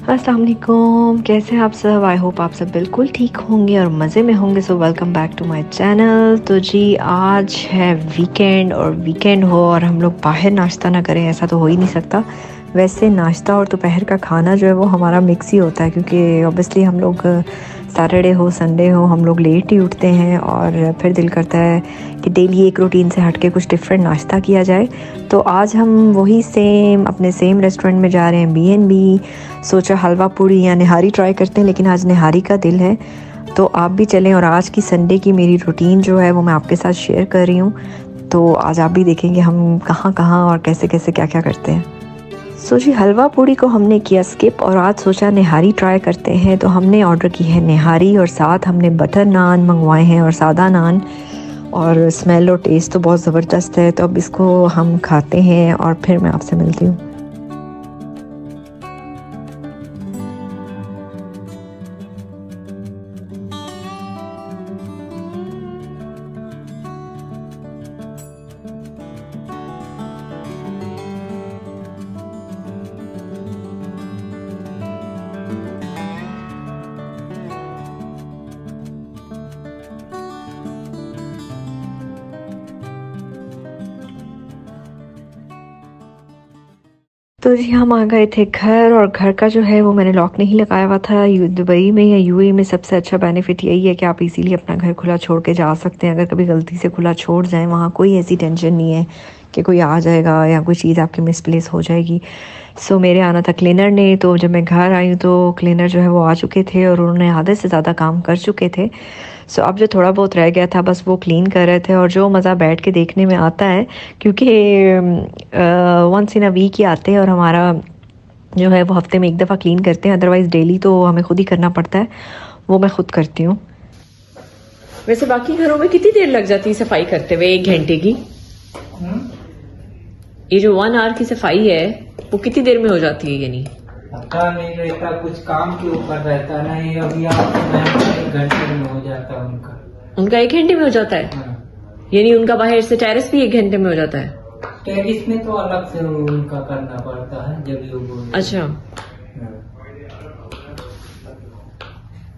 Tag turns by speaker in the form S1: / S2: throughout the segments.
S1: अस्सलाम वालेकुम, कैसे हैं आप सब। आई होप आप सब बिल्कुल ठीक होंगे और मज़े में होंगे। So welcome back to my channel. तो जी आज है वीकेंड और वीकेंड हो और हम लोग बाहर नाश्ता ना करें ऐसा तो हो ही नहीं सकता। वैसे नाश्ता और दोपहर का खाना जो है वो हमारा मिक्स ही होता है, क्योंकि ऑब्वियसली हम लोग सैटरडे हो संडे हो हम लोग लेट ही उठते हैं और फिर दिल करता है कि डेली एक रूटीन से हट के कुछ डिफरेंट नाश्ता किया जाए। तो आज हम वही अपने सेम रेस्टोरेंट में जा रहे हैं, B&B। सोचा हलवा पूड़ी या निहारी ट्राई करते हैं, लेकिन आज निहारी का दिल है तो आप भी चलें। और आज की संडे की मेरी रूटीन जो है वो मैं आपके साथ शेयर कर रही हूँ, तो आज आप भी देखेंगे हम कहाँ कहाँ और कैसे कैसे क्या क्या करते हैं। सो जी हलवा पूड़ी को हमने किया स्किप और आज सोचा निहारी ट्राई करते हैं। तो हमने ऑर्डर की है निहारी और साथ हमने बटर नान मंगवाए हैं और सादा नान, और स्मेल और टेस्ट तो बहुत ज़बरदस्त है। तो अब इसको हम खाते हैं और फिर मैं आपसे मिलती हूँ। तो जी हम आ गए थे घर, और घर का जो है वो मैंने लॉक नहीं लगाया हुआ था। दुबई में या UAE में सबसे अच्छा बेनिफिट यही है कि आप इजीली अपना घर खुला छोड़ के जा सकते हैं। अगर कभी गलती से खुला छोड़ जाएं, वहाँ कोई ऐसी टेंशन नहीं है कि कोई आ जाएगा या कोई चीज़ आपकी मिसप्लेस हो जाएगी। सो मेरे आना था क्लीनर ने, तो जब मैं घर आई तो क्लीनर जो है वो आ चुके थे और उन्होंने आधे से ज़्यादा काम कर चुके थे। सो अब जो थोड़ा बहुत रह गया था बस वो क्लीन कर रहे थे। और जो मज़ा बैठ के देखने में आता है, क्योंकि वंस इन अ वीक ही आते हैं और हमारा जो है वो हफ्ते में एक दफ़ा क्लीन करते हैं, अदरवाइज़ डेली तो हमें खुद ही करना पड़ता है। वो मैं खुद करती हूँ। वैसे बाकी घरों में कितनी देर लग जाती है सफाई करते हुए? 1 घंटे की? ये जो 1 आवर की सफाई है वो कितनी देर में हो जाती है? यानी
S2: पता नहीं रहता, कुछ काम के ऊपर रहता है ना। ये अभी आप 1 घंटे में हो जाता है उनका 1 घंटे में हो जाता है। यानी उनका बाहर से टेरेस भी 1 घंटे में हो जाता है? टेरिस में तो अलग से उनका करना पड़ता है जब लोग। अच्छा,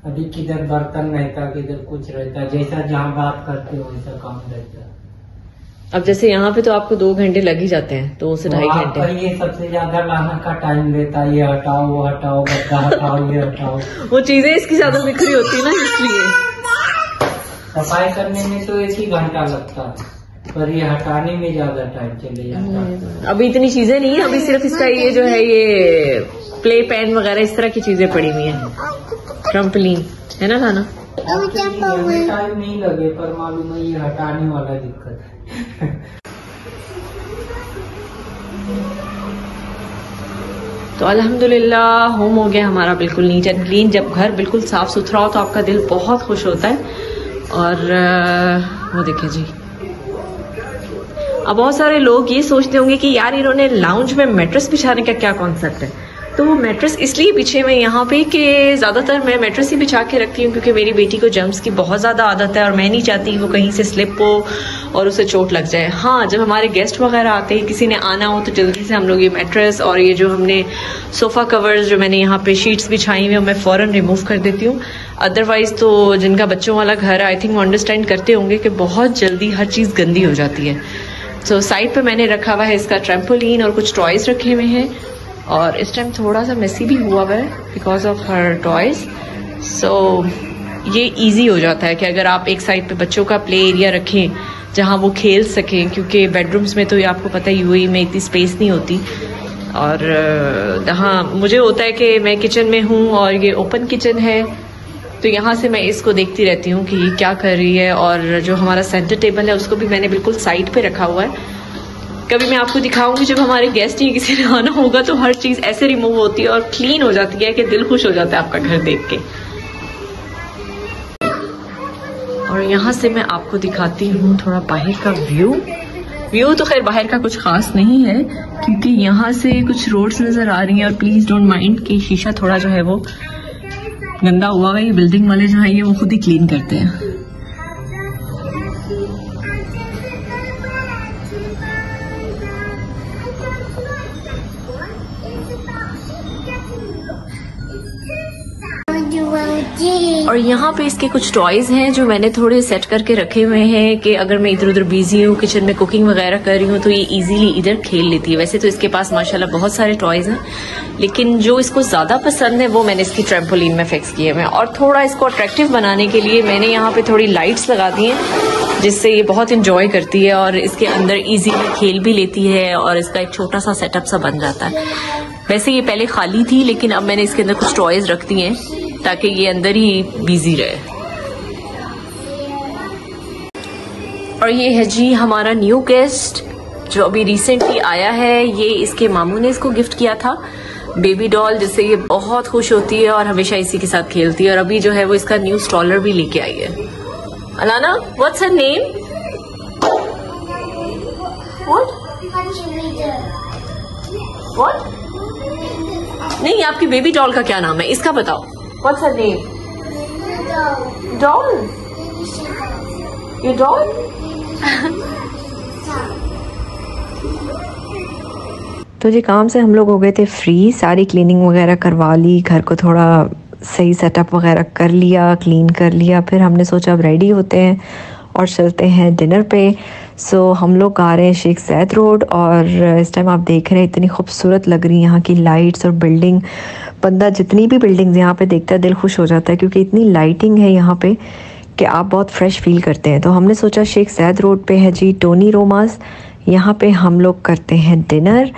S2: अभी किधर बर्तन रहता, किधर कुछ रहता, जैसा जहाँ बात करते हो वैसा काम रहता है।
S1: अब जैसे यहाँ पे तो आपको 2 घंटे लग ही जाते हैं, 2 से 2.5 घंटे।
S2: ये सबसे ज्यादा लाना का टाइम लेता है। ये हटाओ, वो हटाओ, गद्दा हटाओ, ये हटाओ।
S1: वो चीजें इसकी ज्यादा बिखरी होती है ना, इसलिए
S2: सफाई करने में तो 1 ही घंटा लगता है, पर ये हटाने में ज्यादा टाइम चले जाता है।
S1: अभी इतनी चीजें नहीं है, अभी सिर्फ इसका ये जो है ये प्ले पैन वगैरह इस तरह की चीजें पड़ी हुई है। ट्रम्पलिन है ना लाना।
S2: टाइम नहीं लगे, पर मालूम है ये हटाने वाला दिक्कत है।
S1: तो अल्हम्दुलिल्लाह होम हो गया हमारा बिल्कुल नीट एंड क्लीन। जब घर बिल्कुल साफ सुथरा हो तो आपका दिल बहुत खुश होता है। और वो देखिए जी, अब बहुत सारे लोग ये सोचते होंगे कि यार इन्होंने लाउंज में मैट्रेस बिछाने का क्या कॉन्सेप्ट है। तो वो मैट्रेस इसलिए बिछे हुए यहाँ पे कि ज़्यादातर मैं मैट्रेस ही बिछा के रखती हूँ, क्योंकि मेरी बेटी को जम्स की बहुत ज़्यादा आदत है और मैं नहीं चाहती वो कहीं से स्लिप हो और उसे चोट लग जाए। हाँ, जब हमारे गेस्ट वगैरह आते हैं, किसी ने आना हो, तो जल्दी से हम लोग ये मैट्रेस और ये जो हमने सोफ़ा कवर्स जो मैंने यहाँ पे शीट्स बिछाई हुई मैं फ़ौरन रिमूव कर देती हूँ। अदरवाइज़ तो जिनका बच्चों वाला घर आई थिंक वो अंडरस्टैंड करते होंगे कि बहुत जल्दी हर चीज़ गंदी हो जाती है। तो साइड पे मैंने रखा हुआ है इसका ट्रैम्पोलिन और कुछ टॉयज़ रखे हुए हैं, और इस टाइम थोड़ा सा मेसी भी हुआ हुआ है बिकॉज ऑफ हर टॉयज़। सो ये इजी हो जाता है कि अगर आप एक साइड पे बच्चों का प्ले एरिया रखें जहाँ वो खेल सकें, क्योंकि बेडरूम्स में तो ये आपको पता है UAE में इतनी स्पेस नहीं होती। और हाँ, मुझे होता है कि मैं किचन में हूँ और ये ओपन किचन है, तो यहाँ से मैं इसको देखती रहती हूँ कि ये क्या कर रही है। और जो हमारा सेंटर टेबल है उसको भी मैंने बिल्कुल साइड पे रखा हुआ है। कभी मैं आपको दिखाऊंगी जब हमारे गेस्ट ही किसी ने आना होगा, तो हर चीज़ ऐसे रिमूव होती है और क्लीन हो जाती है कि दिल खुश हो जाता है आपका घर देख के। और यहाँ से मैं आपको दिखाती हूँ थोड़ा बाहर का व्यू तो खैर बाहर का कुछ खास नहीं है, क्योंकि यहाँ से कुछ रोड्स नज़र आ रही हैं। और प्लीज़ डोंट माइंड कि शीशा थोड़ा जो है वो गंदा हुआ है। ये बिल्डिंग वाले जो है ये वो खुद ही क्लीन करते हैं। और यहाँ पे इसके कुछ टॉयज हैं जो मैंने थोड़े सेट करके रखे हुए हैं कि अगर मैं इधर उधर बिजी हूँ, किचन में कुकिंग वगैरह कर रही हूँ, तो ये इजीली इधर खेल लेती है। वैसे तो इसके पास माशाल्लाह बहुत सारे टॉयज हैं, लेकिन जो इसको ज्यादा पसंद है वो मैंने इसकी ट्रैम्पोलिन में फिक्स किए हुए हैं। और थोड़ा इसको अट्रैक्टिव बनाने के लिए मैंने यहाँ पे थोड़ी लाइट्स लगा दी हैं, जिससे ये बहुत इंजॉय करती है और इसके अंदर इजीली खेल भी लेती है और इसका एक छोटा सा सेटअप सा बन जाता है। वैसे ये पहले खाली थी, लेकिन अब मैंने इसके अंदर कुछ टॉयज रख दिए हैं ताकि ये अंदर ही बिजी रहे। और ये है जी हमारा न्यू गेस्ट जो अभी रिसेंटली आया है। ये इसके मामू ने इसको गिफ्ट किया था, बेबी डॉल, जिससे ये बहुत खुश होती है और हमेशा इसी के साथ खेलती है। और अभी जो है वो इसका न्यू स्टॉलर भी लेके आई है। Alana, what's her name? What? नहीं, आपकी बेबी डॉल का क्या नाम है, इसका बताओ। What's her name? डॉल। ये डॉल? तो जी काम से हम लोग हो गए थे फ्री, सारी क्लीनिंग वगैरह करवा ली, घर को थोड़ा सही सेटअप वगैरह कर लिया, क्लीन कर लिया। फिर हमने सोचा अब रेडी होते हैं और चलते हैं डिनर पे। सो हम लोग आ रहे हैं शेख ज़ैद रोड और इस टाइम आप देख रहे हैं इतनी खूबसूरत लग रही है यहाँ की लाइट्स और बिल्डिंग। बंदा जितनी भी बिल्डिंग्स यहाँ पे देखता है दिल खुश हो जाता है, क्योंकि इतनी लाइटिंग है यहाँ पे कि आप बहुत फ्रेश फील करते हैं। तो हमने सोचा शेख ज़ैद रोड पे है जी टोनी रोमास, यहाँ पे हम लोग करते हैं डिनर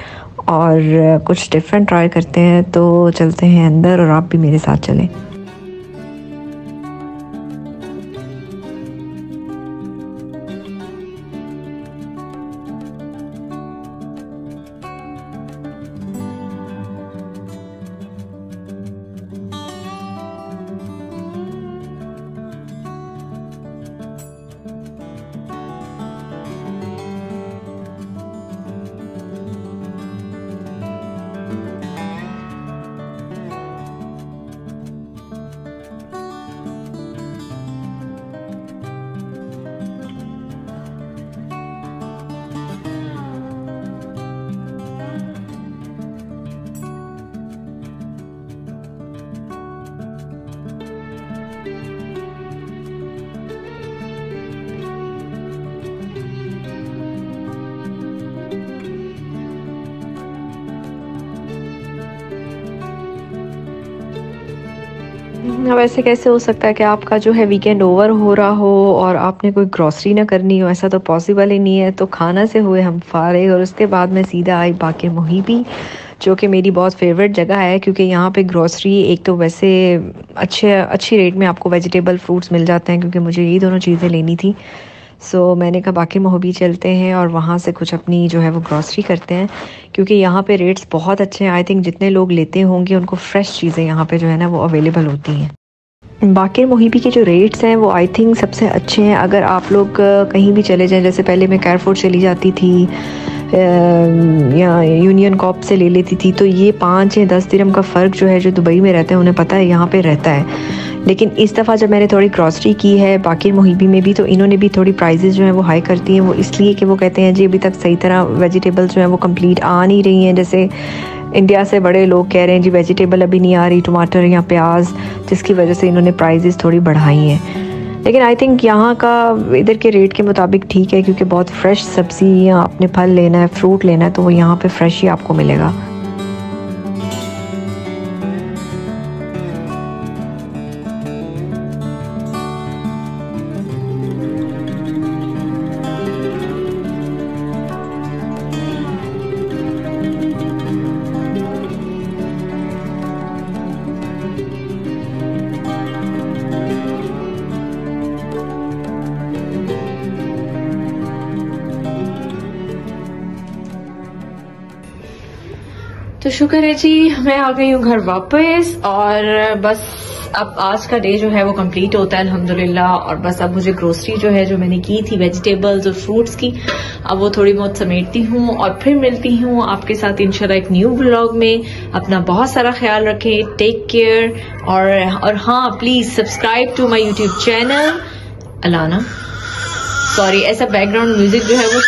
S1: और कुछ डिफरेंट ट्राई करते हैं। तो चलते हैं अंदर और आप भी मेरे साथ चलें। अब ऐसे कैसे हो सकता है कि आपका जो है वीकेंड ओवर हो रहा हो और आपने कोई ग्रॉसरी ना करनी हो, ऐसा तो पॉसिबल ही नहीं है। तो खाना से हुए हम फारिग और उसके बाद मैं सीधा आई बाकिर मुहिबी, जो कि मेरी बहुत फेवरेट जगह है, क्योंकि यहाँ पे ग्रॉसरी एक तो वैसे अच्छी रेट में आपको वेजिटेबल फ्रूट्स मिल जाते हैं, क्योंकि मुझे यही दोनों चीज़ें लेनी थी। सो मैंने कहा बाकिर मुहिबी चलते हैं और वहाँ से कुछ अपनी जो है वो ग्रॉसरी करते हैं, क्योंकि यहाँ पे रेट्स बहुत अच्छे हैं। आई थिंक जितने लोग लेते होंगे उनको फ्रेश चीज़ें यहाँ पे जो है ना वो अवेलेबल होती हैं। बाकिर मुहिबी के जो रेट्स हैं वो आई थिंक सबसे अच्छे हैं। अगर आप लोग कहीं भी चले जाएं, जैसे पहले मैं कैरफोर्ड चली जाती थी या यूनियन कॉप से ले लेती थी, तो ये 5 या 10 दिरहम का फ़र्क जो है, जो दुबई में रहते हैं उन्हें पता है यहाँ पे रहता है। लेकिन इस दफ़ा जब मैंने थोड़ी ग्रॉसरी की है बाकिर मुहिबी में भी, तो इन्होंने भी थोड़ी प्राइसेस जो है वो हाई करती हैं। वो इसलिए कि वो कहते हैं जी अभी तक सही तरह वेजिटेबल्स जो है वो कंप्लीट आ नहीं रही हैं। जैसे इंडिया से बड़े लोग कह रहे हैं जी वेजिटेबल अभी नहीं आ रही, टमाटर या प्याज, जिसकी वजह से इन्होंने प्राइसेस थोड़ी बढ़ाई हैं। लेकिन आई थिंक यहाँ का इधर के रेट के मुताबिक ठीक है, क्योंकि बहुत फ्रेश सब्ज़ी या आपने फल लेना है, फ्रूट लेना है, तो वो यहाँ पे फ्रेश ही आपको मिलेगा। तो शुक्र है जी मैं आ गई हूँ घर वापस, और बस अब आज का डे जो है वो कंप्लीट होता है अल्हम्दुलिल्लाह। और बस अब मुझे ग्रोसरी जो है जो मैंने की थी वेजिटेबल्स और फ्रूट्स की, अब वो थोड़ी बहुत समेटती हूँ और फिर मिलती हूँ आपके साथ इंशाल्लाह एक न्यू व्लॉग में। अपना बहुत सारा ख्याल रखें, टेक केयर, और हाँ please subscribe to my YouTube channel. Alana sorry, ऐसा बैकग्राउंड म्यूजिक जो है वो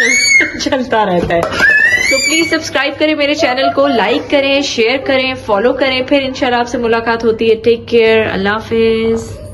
S1: चलता रहता है। तो प्लीज सब्सक्राइब करें मेरे चैनल को, लाइक करें, शेयर करें, फॉलो करें। फिर इंशाल्लाह आपसे मुलाकात होती है। टेक केयर, अल्लाह हाफिज।